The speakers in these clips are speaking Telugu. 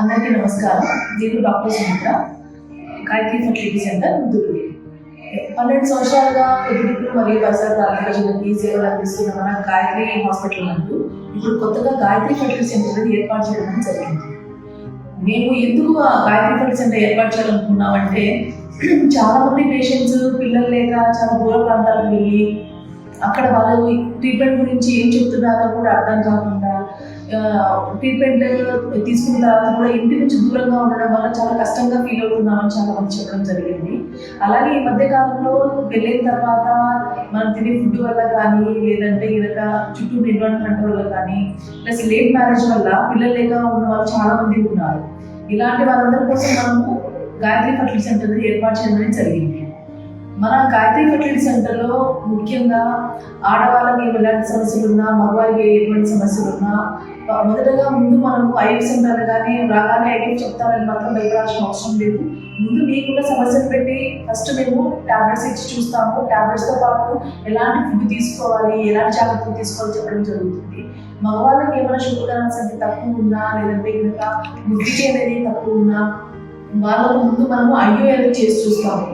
అందరికీ నమస్కారం. నేను doctor Sumitra, Gayatri fertility centre, Mudduturu. 12 సంవత్సరాలుగా పెద్దలు మరియు పరిసర ప్రాంత ప్రజలకి సేవలు అందిస్తున్న మన గాయత్రి హాస్పిటల్ నందు ఇప్పుడు కొత్తగా గాయత్రి ఫర్టిలిటీ సెంటర్ ఏర్పాటు చేయడం జరిగింది. మేము ఎందుకు గాయత్రి ఫర్టిలిటీ సెంటర్ ఏర్పాటు చేయాలనుకున్నామంటే, చాలా మంది పేషెంట్స్ పిల్లలు లేక చాలా దూర ప్రాంతాలకు వెళ్ళి అక్కడ వాళ్ళు ట్రీట్మెంట్ గురించి ఏం చెప్తున్నారో కూడా అర్థం కాకుండా, ట్రీట్మెంట్ తీసుకున్న తర్వాత కూడా ఇంటి నుంచి దూరంగా ఉండడం వల్ల చాలా కష్టంగా ఫీల్ అవుతున్నామని చాలా మంది చెప్పడం జరిగింది. అలాగే ఈ మధ్య కాలంలో వెళ్ళిన తర్వాత మనం తినే ఫుడ్ వల్ల కానీ, లేదంటే కనుక చుట్టూ ఎన్విరాన్మెంట్ వల్ల కానీ, ప్లస్ లేట్ మ్యారేజ్ వల్ల పిల్లలు లేక ఉన్న వాళ్ళు చాలా మంది ఉన్నారు. ఇలాంటి వాళ్ళందరి కోసం మనము గాయత్రి ఫర్టిలిటీ సెంటర్ ఏర్పాటు చేయడం జరిగింది. మన గాయత్రి ఫర్టిలిటీ సెంటర్లో ముఖ్యంగా ఆడవాళ్ళకి ఎలాంటి సమస్యలు ఉన్నా, మగవారికి ఎటువంటి సమస్యలు ఉన్నా, మొదటగా ముందు మనము ఐఎఫ్ సెంటర్ కానీ రాగానే ఐఎఫ్ చెప్తారని మాత్రం భయపడాల్సిన అవసరం లేదు. ముందు మీకున్న సమస్యలు పెట్టి ఫస్ట్ మేము ట్యాబ్లెట్స్ ఇచ్చి చూస్తాము. ట్యాబ్లెట్స్తో పాటు ఎలాంటి ఫుడ్ తీసుకోవాలి, ఎలాంటి జాగ్రత్తలు తీసుకోవాలి చెప్పడం జరుగుతుంది. మగవాళ్ళకి ఏమైనా షుగర్ సంఖ్య తక్కువ ఉన్నా, లేదంటే కనుక ముద్దు అనేది తక్కువ ఉన్నా, వాళ్ళకు ముందు మనము ఐయుఐ చేసి చూస్తాము.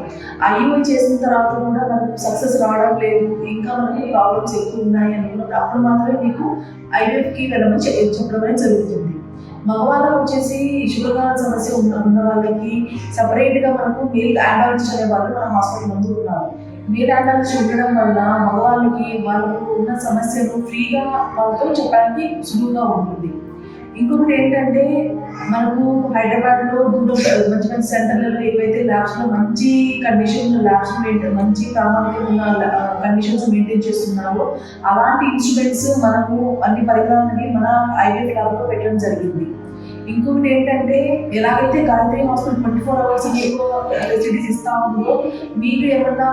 ఐయుఐ చేసిన తర్వాత కూడా మనకు సక్సెస్ రావడం లేదు, ఇంకా మనకి ప్రాబ్లమ్స్ ఎక్కువ ఉన్నాయి అనుకున్నప్పుడు అప్పుడు మాత్రమే మీకు ఐవిఎఫ్కి వెళ్ళమని చెప్పడం అనేది జరుగుతుంది. మగవాళ్ళకు వచ్చేసి షుగర్ సమస్య ఉన్న వాళ్ళకి సపరేట్గా మనకు మేల్ యాంటాలజిస్ట్ అనే వాళ్ళు మన హాస్పిటల్ ముందు ఉన్నారు. మేల్ యాంటాలజిస్ట్ ఉండడం వల్ల మగవాళ్ళకి వాళ్ళకు ఉన్న సమస్యను ఫ్రీగా వాళ్ళతో చెప్పడానికి సులువుగా ఉంటుంది. ఇంకొకటి ఏంటంటే, మనకు హైదరాబాద్లో దూరం మంచి మంచి సెంటర్లలో ఏవైతే ల్యాబ్స్లో మంచి కండిషన్ ల్యాబ్స్ మంచి ప్రామాణికమైన కండిషన్స్ మెయింటైన్ చేస్తున్నారో అలాంటి ఇన్స్ట్రుమెంట్స్ మనము అన్ని పరికరాలని మన ఐవిఎఫ్ ల్యాబ్లో పెట్టడం జరిగింది. ఇంకొకటి ఏంటంటే, ఎలాగైతే గాయత్రి హాస్పిటల్ 24 hours ఎక్కువ ఫెసిలిటీస్ ఇస్తా ఉందో, మీకు ఏమన్నా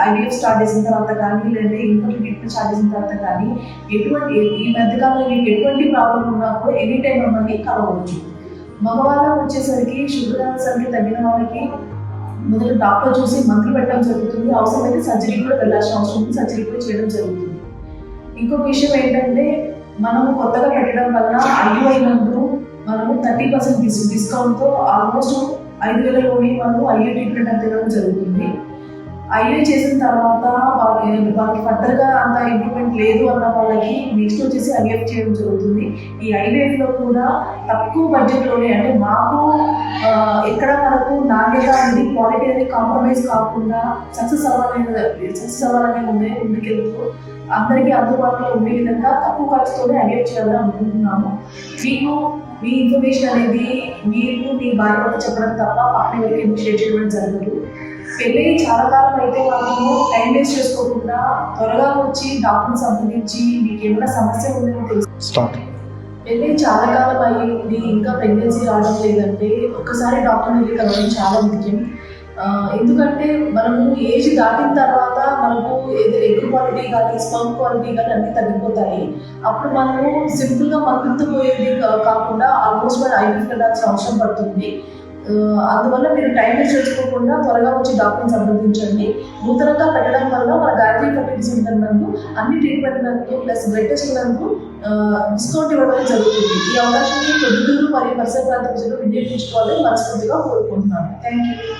ఐవిఎఫ్ స్టార్ట్ చేసిన తర్వాత కానీ, లేదంటే ఇంకొకటి ట్రీట్మెంట్ స్టార్ట్ చేసిన తర్వాత కానీ, ఎటువంటి ఈ మధ్యకాలంలో మీకు ఎటువంటి ప్రాబ్లం ఉన్నప్పుడు ఎనీ టైం మమ్మల్ని కలవచ్చు. మగవాళ్ళకు వచ్చేసరికి షుగర్ సంఖ్య తగ్గిన వాళ్ళకి మొదటి డాక్టర్ చూసి మందులు పెట్టడం జరుగుతుంది. అవసరమైతే సర్జరీ కూడా వెళ్ళాల్సిన అవసరం ఉంది, సర్జరీ కూడా చేయడం జరుగుతుంది. ఇంకొక విషయం ఏంటంటే, మనము కొత్తగా పెట్టడం వలన ఐయుఐ నందు మనము 30% డిస్కౌంట్తో ఆల్మోస్ట్ 5,000లోనే మనము ఐయుఐ ట్రీట్మెంట్ అంత ఇవ్వడం జరుగుతుంది. ఐయుఐ చేసిన తర్వాత వాళ్ళకి ఫర్దర్గా అంత ఇంప్రూవ్మెంట్ లేదు అన్న వాళ్ళకి నెక్స్ట్ వచ్చేసి ఐవిఎఫ్ చేయడం జరుగుతుంది. ఈ ఐవిఎఫ్లో కూడా తక్కువ బడ్జెట్లోనే, అంటే మాకు ఎక్కడ మనకు నాణ్యత అనేది, క్వాలిటీ అనేది కాంప్రమైజ్ కాకుండా సక్సెస్ అవ్వాలనే ముందుకెళ్తూ అందరికీ అందుబాటులో ఉండే విధంగా తక్కువ ఖర్చుతోనే ఐవిఎఫ్ చేయాలని అనుకుంటున్నాము. మీకు మీ ఇన్ఫర్మేషన్ అనేది మీరు మీ భార్య చెప్పడం తప్ప పక్కన ఎవరికి షేర్ చేయడం జరగదు. పెళ్ళి చాలా కాలం అయితే వాళ్ళము టైం వేస్ట్ చేసుకోకుండా త్వరగా వచ్చి డాక్టర్ని సంప్రదించి మీకు ఏమైనా సమస్య ఉందని తెలుసు. పెళ్ళి చాలా కాలం అయ్యింది, ఇంకా ప్రెగ్నెన్సీ రావడం లేదంటే ఒక్కసారి డాక్టర్ని వెళ్ళి కలవడం చాలా ముఖ్యం. ఎందుకంటే మనము ఏజ్ దాటిన తర్వాత మనకు ఎగ్ క్వాలిటీ కానీ, స్పర్మ్ క్వాలిటీ కానీ అన్నీ తగ్గిపోతాయి. అప్పుడు మనము సింపుల్గా మందులతో పోయేది కాకుండా ఆల్మోస్ట్ మన ఐవిఎఫ్ వెళ్ళాల్సిన అవసరం పడుతుంది. అందువల్ల మీరు టైం వేస్ట్ చేసుకోకుండా త్వరగా వచ్చి డాక్టర్ని సంప్రదించండి. నూతనంగా పెట్టడం వల్ల మన గాయత్రి ఫర్టిలిటీ సెంటర్ నందు అన్ని ట్రీట్మెంట్లకు ప్లస్ బ్లడ్ టెస్ట్లకు డిస్కౌంట్ ఇవ్వడం జరుగుతుంది. ఈ అవకాశాన్ని ప్రొద్దుటూరు మరియు పరిసర ప్రాంత ప్రజలు వినియోగించుకోవాలని మనస్ఫూర్తిగా కోరుకుంటున్నాను. Thank you.